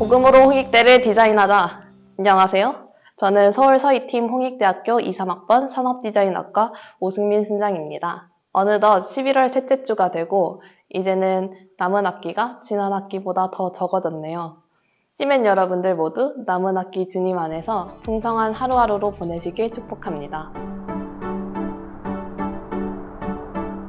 복음으로 홍익대를 디자인하자. 안녕하세요. 저는 서울 서희팀 홍익대학교 2, 3학번 산업디자인학과 오승민 순장입니다. 어느덧 11월 셋째 주가 되고 이제는 남은 학기가 지난 학기보다 더 적어졌네요. 시맨 여러분들 모두 남은 학기 주님 안에서 풍성한 하루하루로 보내시길 축복합니다.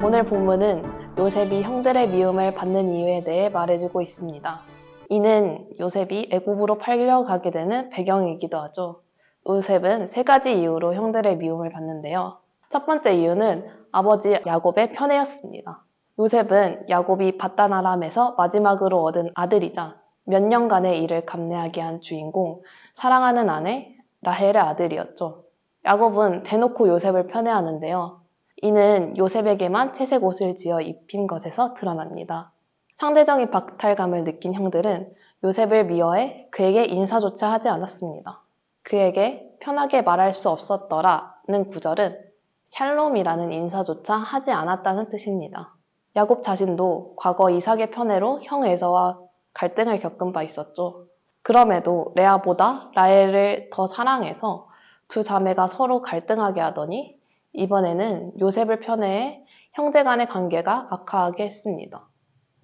오늘 본문은 요셉이 형들의 미움을 받는 이유에 대해 말해주고 있습니다. 이는 요셉이 애굽으로 팔려가게 되는 배경이기도 하죠. 요셉은 세 가지 이유로 형들의 미움을 받는데요. 첫 번째 이유는 아버지 야곱의 편애였습니다. 요셉은 야곱이 바단 아람에서 마지막으로 얻은 아들이자 몇 년간의 일을 감내하게 한 주인공, 사랑하는 아내 라헬의 아들이었죠. 야곱은 대놓고 요셉을 편애하는데요. 이는 요셉에게만 채색 옷을 지어 입힌 것에서 드러납니다. 상대적인 박탈감을 느낀 형들은 요셉을 미워해 그에게 인사조차 하지 않았습니다. 그에게 편하게 말할 수 없었더라는 구절은 샬롬이라는 인사조차 하지 않았다는 뜻입니다. 야곱 자신도 과거 이삭의 편애로 형 에서와 갈등을 겪은 바 있었죠. 그럼에도 레아보다 라헬을 더 사랑해서 두 자매가 서로 갈등하게 하더니 이번에는 요셉을 편애해 형제 간의 관계가 악화하게 했습니다.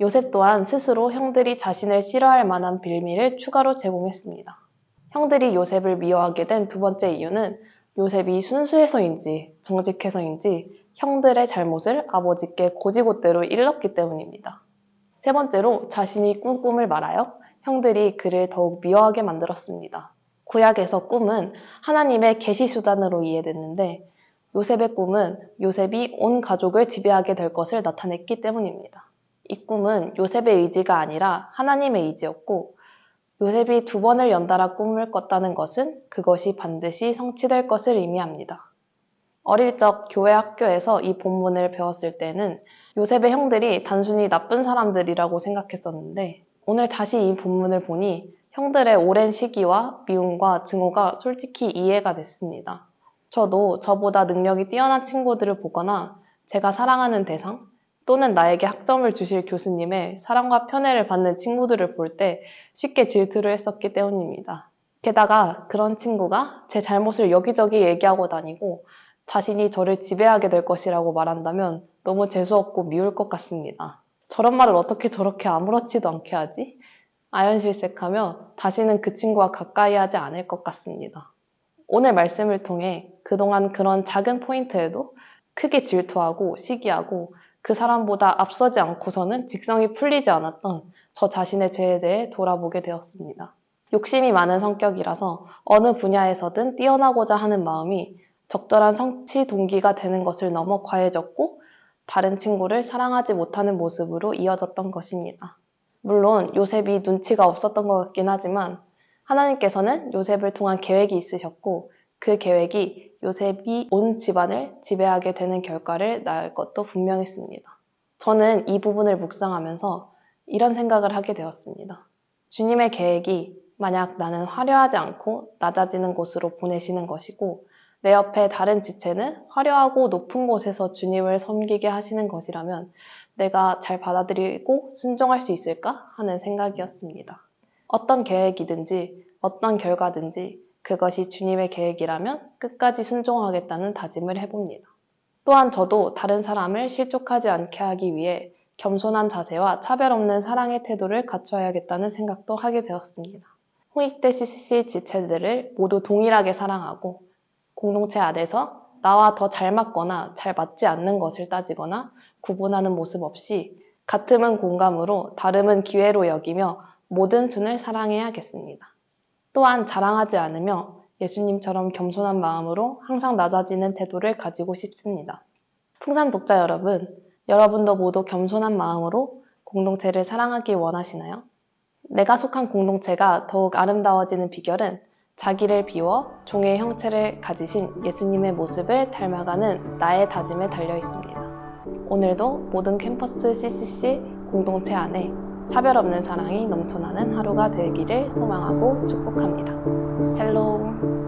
요셉 또한 스스로 형들이 자신을 싫어할 만한 빌미를 추가로 제공했습니다. 형들이 요셉을 미워하게 된 두 번째 이유는 요셉이 순수해서인지 정직해서인지 형들의 잘못을 아버지께 곧이곧대로 일렀기 때문입니다. 세 번째로 자신이 꾼 꿈을 말하여 형들이 그를 더욱 미워하게 만들었습니다. 구약에서 꿈은 하나님의 계시수단으로 이해됐는데 요셉의 꿈은 요셉이 온 가족을 지배하게 될 것을 나타냈기 때문입니다. 이 꿈은 요셉의 의지가 아니라 하나님의 의지였고 요셉이 두 번을 연달아 꿈을 꿨다는 것은 그것이 반드시 성취될 것을 의미합니다. 어릴 적 교회 학교에서 이 본문을 배웠을 때는 요셉의 형들이 단순히 나쁜 사람들이라고 생각했었는데 오늘 다시 이 본문을 보니 형들의 오랜 시기와 미움과 증오가 솔직히 이해가 됐습니다. 저도 저보다 능력이 뛰어난 친구들을 보거나 제가 사랑하는 대상 또는 나에게 학점을 주실 교수님의 사랑과 편애를 받는 친구들을 볼 때 쉽게 질투를 했었기 때문입니다. 게다가 그런 친구가 제 잘못을 여기저기 얘기하고 다니고 자신이 저를 지배하게 될 것이라고 말한다면 너무 재수없고 미울 것 같습니다. 저런 말을 어떻게 저렇게 아무렇지도 않게 하지? 아연실색하며 다시는 그 친구와 가까이 하지 않을 것 같습니다. 오늘 말씀을 통해 그동안 그런 작은 포인트에도 크게 질투하고 시기하고 그 사람보다 앞서지 않고서는 직성이 풀리지 않았던 저 자신의 죄에 대해 돌아보게 되었습니다. 욕심이 많은 성격이라서 어느 분야에서든 뛰어나고자 하는 마음이 적절한 성취 동기가 되는 것을 넘어 과해졌고 다른 친구를 사랑하지 못하는 모습으로 이어졌던 것입니다. 물론 요셉이 눈치가 없었던 것 같긴 하지만 하나님께서는 요셉을 통한 계획이 있으셨고 그 계획이 요셉이 온 집안을 지배하게 되는 결과를 낳을 것도 분명했습니다. 저는 이 부분을 묵상하면서 이런 생각을 하게 되었습니다. 주님의 계획이 만약 나는 화려하지 않고 낮아지는 곳으로 보내시는 것이고 내 옆에 다른 지체는 화려하고 높은 곳에서 주님을 섬기게 하시는 것이라면 내가 잘 받아들이고 순종할 수 있을까 하는 생각이었습니다. 어떤 계획이든지 어떤 결과든지 그것이 주님의 계획이라면 끝까지 순종하겠다는 다짐을 해봅니다. 또한 저도 다른 사람을 실족하지 않게 하기 위해 겸손한 자세와 차별 없는 사랑의 태도를 갖춰야겠다는 생각도 하게 되었습니다. 홍익대 CCC 지체들을 모두 동일하게 사랑하고 공동체 안에서 나와 더 잘 맞거나 잘 맞지 않는 것을 따지거나 구분하는 모습 없이 같음은 공감으로 다름은 기회로 여기며 모든 순을 사랑해야겠습니다. 또한 자랑하지 않으며 예수님처럼 겸손한 마음으로 항상 낮아지는 태도를 가지고 싶습니다. 풍산 독자 여러분, 여러분도 모두 겸손한 마음으로 공동체를 사랑하기 원하시나요? 내가 속한 공동체가 더욱 아름다워지는 비결은 자기를 비워 종의 형체를 가지신 예수님의 모습을 닮아가는 나의 다짐에 달려 있습니다. 오늘도 모든 캠퍼스 CCC 공동체 안에 차별 없는 사랑이 넘쳐나는 하루가 되기를 소망하고 축복합니다. 샬롬.